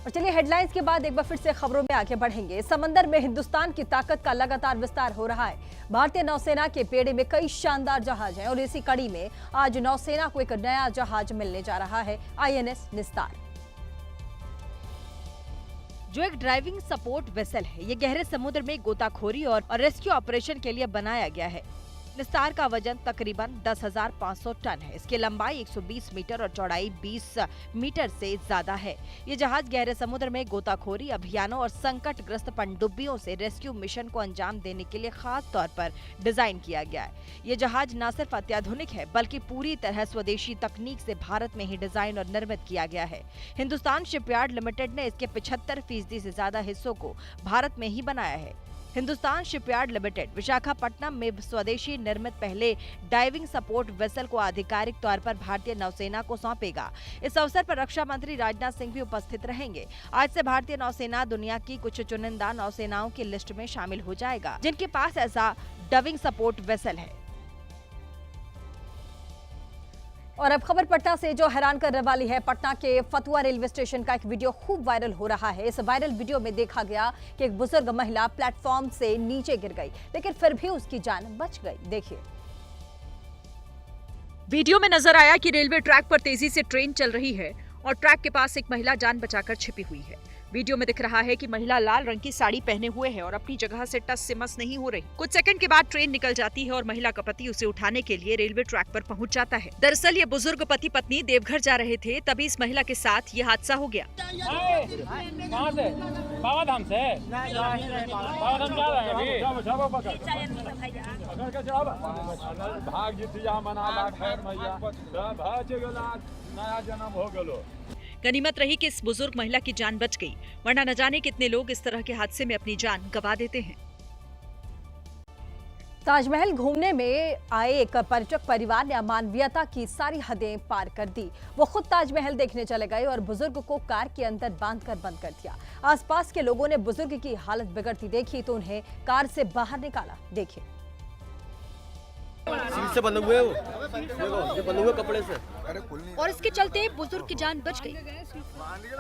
और चलिए हेडलाइंस के बाद एक बार फिर से खबरों में आगे बढ़ेंगे। समंदर में हिंदुस्तान की ताकत का लगातार विस्तार हो रहा है। भारतीय नौसेना के बेड़े में कई शानदार जहाज हैं और इसी कड़ी में आज नौसेना को एक नया जहाज मिलने जा रहा है, INS निस्तार, जो एक ड्राइविंग सपोर्ट वेसल है। ये गहरे समुद्र में गोताखोरी और रेस्क्यू ऑपरेशन के लिए बनाया गया है। निस्तार का वजन तकरीबन 10,500 टन है। इसकी लंबाई 120 मीटर और चौड़ाई 20 मीटर से ज्यादा है। ये जहाज गहरे समुद्र में गोताखोरी अभियानों और संकटग्रस्त पनडुब्बियों से रेस्क्यू मिशन को अंजाम देने के लिए खास तौर पर डिजाइन किया गया है। ये जहाज न सिर्फ अत्याधुनिक है बल्कि पूरी तरह स्वदेशी तकनीक से भारत में ही डिजाइन और निर्मित किया गया है। हिंदुस्तान शिपयार्ड लिमिटेड ने इसके 75% से ज्यादा हिस्सों को भारत में ही बनाया है। हिंदुस्तान शिपयार्ड लिमिटेड विशाखापट्टनम में स्वदेशी निर्मित पहले डाइविंग सपोर्ट वेसल को आधिकारिक तौर पर भारतीय नौसेना को सौंपेगा। इस अवसर पर रक्षा मंत्री राजनाथ सिंह भी उपस्थित रहेंगे। आज से भारतीय नौसेना दुनिया की कुछ चुनिंदा नौसेनाओं की लिस्ट में शामिल हो जाएगा जिनके पास ऐसा डाइविंग सपोर्ट वेसल है। और अब खबर पटना से जो हैरान करने वाली है। पटना के फतुहा रेलवे स्टेशन का एक वीडियो खूब वायरल हो रहा है। इस वायरल वीडियो में देखा गया कि एक बुजुर्ग महिला प्लेटफॉर्म से नीचे गिर गई, लेकिन फिर भी उसकी जान बच गई। देखिए, वीडियो में नजर आया कि रेलवे ट्रैक पर तेजी से ट्रेन चल रही है और ट्रैक के पास एक महिला जान बचाकर छिपी हुई है। वीडियो में दिख रहा है कि महिला लाल रंग की साड़ी पहने हुए है और अपनी जगह से टस से मस नहीं हो रही। कुछ सेकंड के बाद ट्रेन निकल जाती है और महिला का पति उसे उठाने के लिए रेलवे ट्रैक पर पहुंच जाता है। दरअसल ये बुजुर्ग पति पत्नी देवघर जा रहे थे, तभी इस महिला के साथ ये हादसा हो गया। बाबाधाम से बाबाधाम जा रहे हैं नया जन्म हो गलो। गनीमत रही कि इस बुजुर्ग महिला की जान बच गई, वरना न जाने कितने लोग इस तरह के हादसे में अपनी जान गंवा देते हैं। ताजमहल घूमने में आए एक पर्यटक परिवार ने अमानवीयता की सारी हदें पार कर दी। वो खुद ताजमहल देखने चले गए और बुजुर्ग को कार के अंदर बांधकर बंद कर दिया। आसपास के लोगों ने बुजुर्ग की हालत बिगड़ती देखी तो उन्हें कार से बाहर निकाला। देखिए, सीट से बंधे हुए वो ये बंधे हुए कपड़े से, और इसके चलते बुजुर्ग की जान बच गई।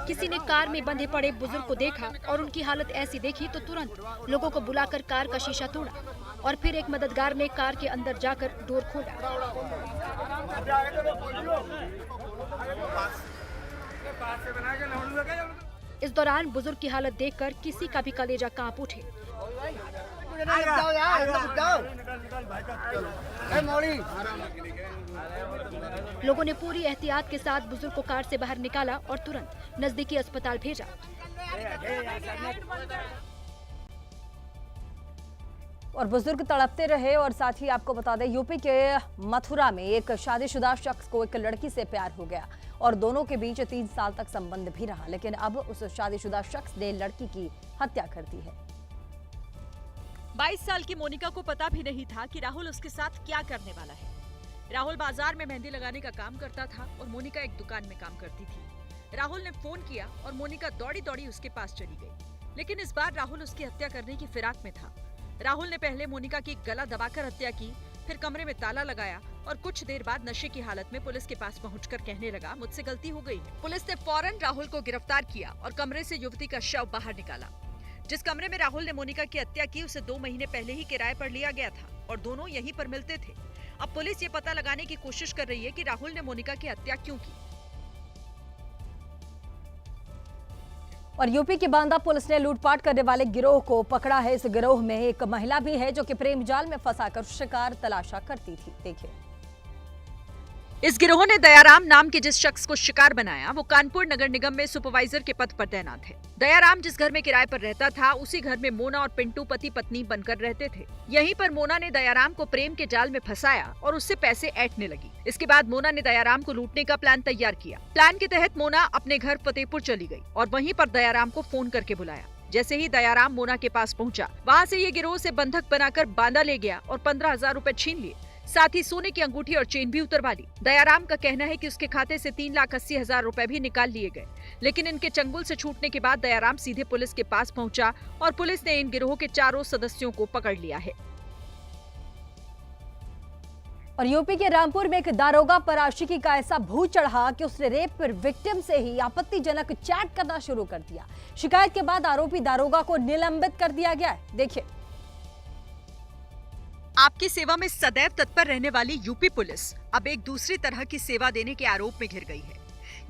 किसी ने कार में बंधे पड़े बुजुर्ग को देखा और उनकी हालत ऐसी देखी तो तुरंत लोगों को बुलाकर कार का शीशा तोड़ा और फिर एक मददगार ने कार के अंदर जाकर डोर खोला। इस दौरान बुजुर्ग की हालत देखकर किसी का भी कलेजा कांप उठे। लोगों ने पूरी एहतियात के साथ बुजुर्ग को कार से बाहर निकाला और तुरंत नजदीकी अस्पताल भेजा। और बुजुर्ग तड़पते रहे। और साथ ही आपको बता दें, यूपी के मथुरा में एक शादीशुदा शख्स को एक लड़की से प्यार हो गया और दोनों के बीच 3 साल तक संबंध भी रहा, लेकिन अब उस शादीशुदा शख्स ने लड़की की हत्या कर दी है। 22 साल की मोनिका को पता भी नहीं था कि राहुल उसके साथ क्या करने वाला है। राहुल बाजार में मेहंदी लगाने का काम करता था और मोनिका एक दुकान में काम करती थी। राहुल ने फोन किया और मोनिका दौड़ी दौड़ी उसके पास चली गई, लेकिन इस बार राहुल उसकी हत्या करने की फिराक में था। राहुल ने पहले मोनिका की गला दबाकर हत्या की, फिर कमरे में ताला लगाया और कुछ देर बाद नशे की हालत में पुलिस के पास पहुंचकर कहने लगा, मुझसे गलती हो गई है। पुलिस ने फौरन राहुल को गिरफ्तार किया और कमरे से युवती का शव बाहर निकाला। जिस कमरे में राहुल ने मोनिका की हत्या की उसे 2 महीने पहले ही किराए पर लिया गया था और दोनों यहीं पर मिलते थे। अब पुलिस ये पता लगाने की कोशिश कर रही है कि राहुल ने मोनिका की हत्या क्यों की। और यूपी की बांदा पुलिस ने लूटपाट करने वाले गिरोह को पकड़ा है। इस गिरोह में एक महिला भी है जो कि प्रेम जाल में फंसाकर शिकार तलाशा करती थी। देखिए, इस गिरोह ने दयाराम नाम के जिस शख्स को शिकार बनाया वो कानपुर नगर निगम में सुपरवाइजर के पद पर तैनात है। दयाराम जिस घर में किराए पर रहता था उसी घर में मोना और पिंटू पति पत्नी बनकर रहते थे। यहीं पर मोना ने दयाराम को प्रेम के जाल में फंसाया और उससे पैसे ऐंठने लगी। इसके बाद मोना ने दयाराम को लूटने का प्लान तैयार किया। प्लान के तहत मोना अपने घर फतेहपुर चली गई और वहीं पर दयाराम को फोन करके बुलाया। जैसे ही दयाराम मोना के पास पहुंचा, वहां से ये गिरोह से बंधक बनाकर बांदा ले गया और 15,000 रुपए छीन लिए। साथ ही सोने की अंगूठी और चेन भी उतरवा ली। दयाराम का कहना है कि उसके खाते से 3,80,000 रुपए भी निकाल लिए गए, लेकिन इनके चंगुल से छूटने के बाद दयाराम सीधे पुलिस के पास पहुंचा और पुलिस ने इन गिरोह के चारों सदस्यों को पकड़ लिया है। और यूपी के रामपुर में एक दारोगा पर आशिकी का ऐसा भूत चढ़ा कि उसने रेप विक्टिम से ही आपत्तिजनक चैट करना शुरू कर दिया। शिकायत के बाद आरोपी दारोगा को निलंबित कर दिया गया है। देखिए। आपकी सेवा में सदैव तत्पर रहने वाली यूपी पुलिस अब एक दूसरी तरह की सेवा देने के आरोप में घिर गई है।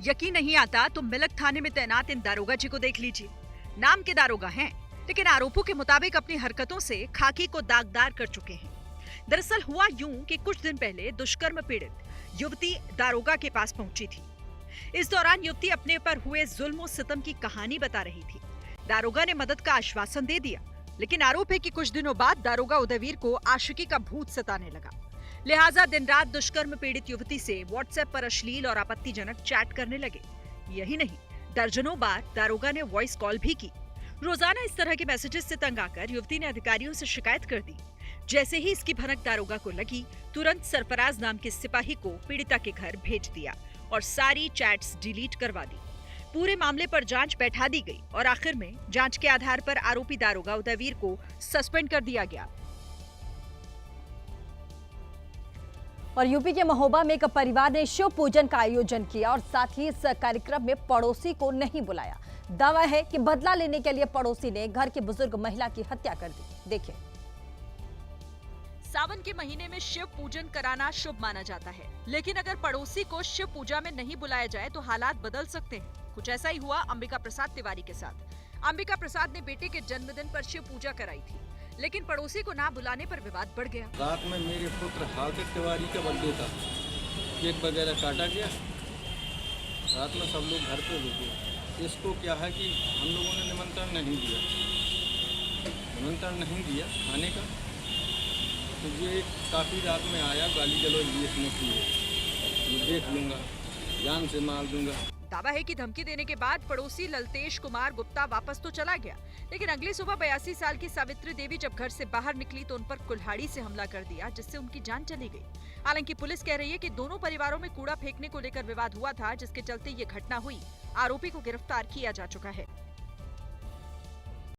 यकीन नहीं आता तो मिलक थाने में तैनात इन दारोगा जी को देख लीजिए। नाम के दारोगा हैं, लेकिन आरोपों के मुताबिक अपनी हरकतों से खाकी को दागदार कर चुके हैं। दरअसल हुआ यूं कि कुछ दिन पहले दुष्कर्म पीड़ित युवती दारोगा के पास पहुंची थी। इस दौरान युवती अपने पर हुए जुल्म और सितम की कहानी बता रही थी। दारोगा ने मदद का आश्वासन दे दिया, लेकिन आरोप है कि कुछ दिनों बाद दारोगा उदयवीर को आशिकी का भूत सताने लगा। लिहाजा दिन रात दुष्कर्म पीड़ित युवती से व्हाट्सएप पर अश्लील और आपत्तिजनक चैट करने लगे। यही नहीं, दर्जनों बार दारोगा ने वॉइस कॉल भी की। रोजाना इस तरह के मैसेजेस से तंग आकर युवती ने अधिकारियों से शिकायत कर दी। जैसे ही इसकी भनक दारोगा को लगी, तुरंत सरफराज नाम के सिपाही को पीड़िता के घर भेज दिया और सारी चैट्स डिलीट करवा दी। पूरे मामले पर जांच बैठा दी गई और आखिर में जांच के आधार पर आरोपी दारोगा उदयवीर को सस्पेंड कर दिया गया। और यूपी के महोबा में एक परिवार ने शिव पूजन का आयोजन किया और साथ ही इस कार्यक्रम में पड़ोसी को नहीं बुलाया। दावा है कि बदला लेने के लिए पड़ोसी ने घर की बुजुर्ग महिला की हत्या कर दी। देखिए। सावन के महीने में शिव पूजन कराना शुभ माना जाता है, लेकिन अगर पड़ोसी को शिव पूजा में नहीं बुलाया जाए तो हालात बदल सकते हैं। कुछ ऐसा ही हुआ अंबिका प्रसाद तिवारी के साथ। अंबिका प्रसाद ने बेटे के जन्मदिन पर शिव पूजा कराई थी, लेकिन पड़ोसी को ना बुलाने पर विवाद बढ़ गया। रात में मेरे पुत्र हार्दिक तिवारी का बर्थडे था, केक वगैरह काटा गया, रात में सब लोग घर पे रुके। इसको क्या है कि हम लोगों ने निमंत्रण नहीं दिया खाने का, तो ये काफ़ी रात में आया, गाली गलौज भी इसने की है, मैं देख लूँगा, जान से मार दूंगा। दावा है कि धमकी देने के बाद पड़ोसी ललतेश कुमार गुप्ता वापस तो चला गया, लेकिन अगली सुबह 82 साल की सावित्री देवी जब घर से बाहर निकली तो उन पर कुल्हाड़ी से हमला कर दिया, जिससे उनकी जान चली गई। हालांकि पुलिस कह रही है कि दोनों परिवारों में कूड़ा फेंकने को लेकर विवाद हुआ था, जिसके चलते ये घटना हुई। आरोपी को गिरफ्तार किया जा चुका है।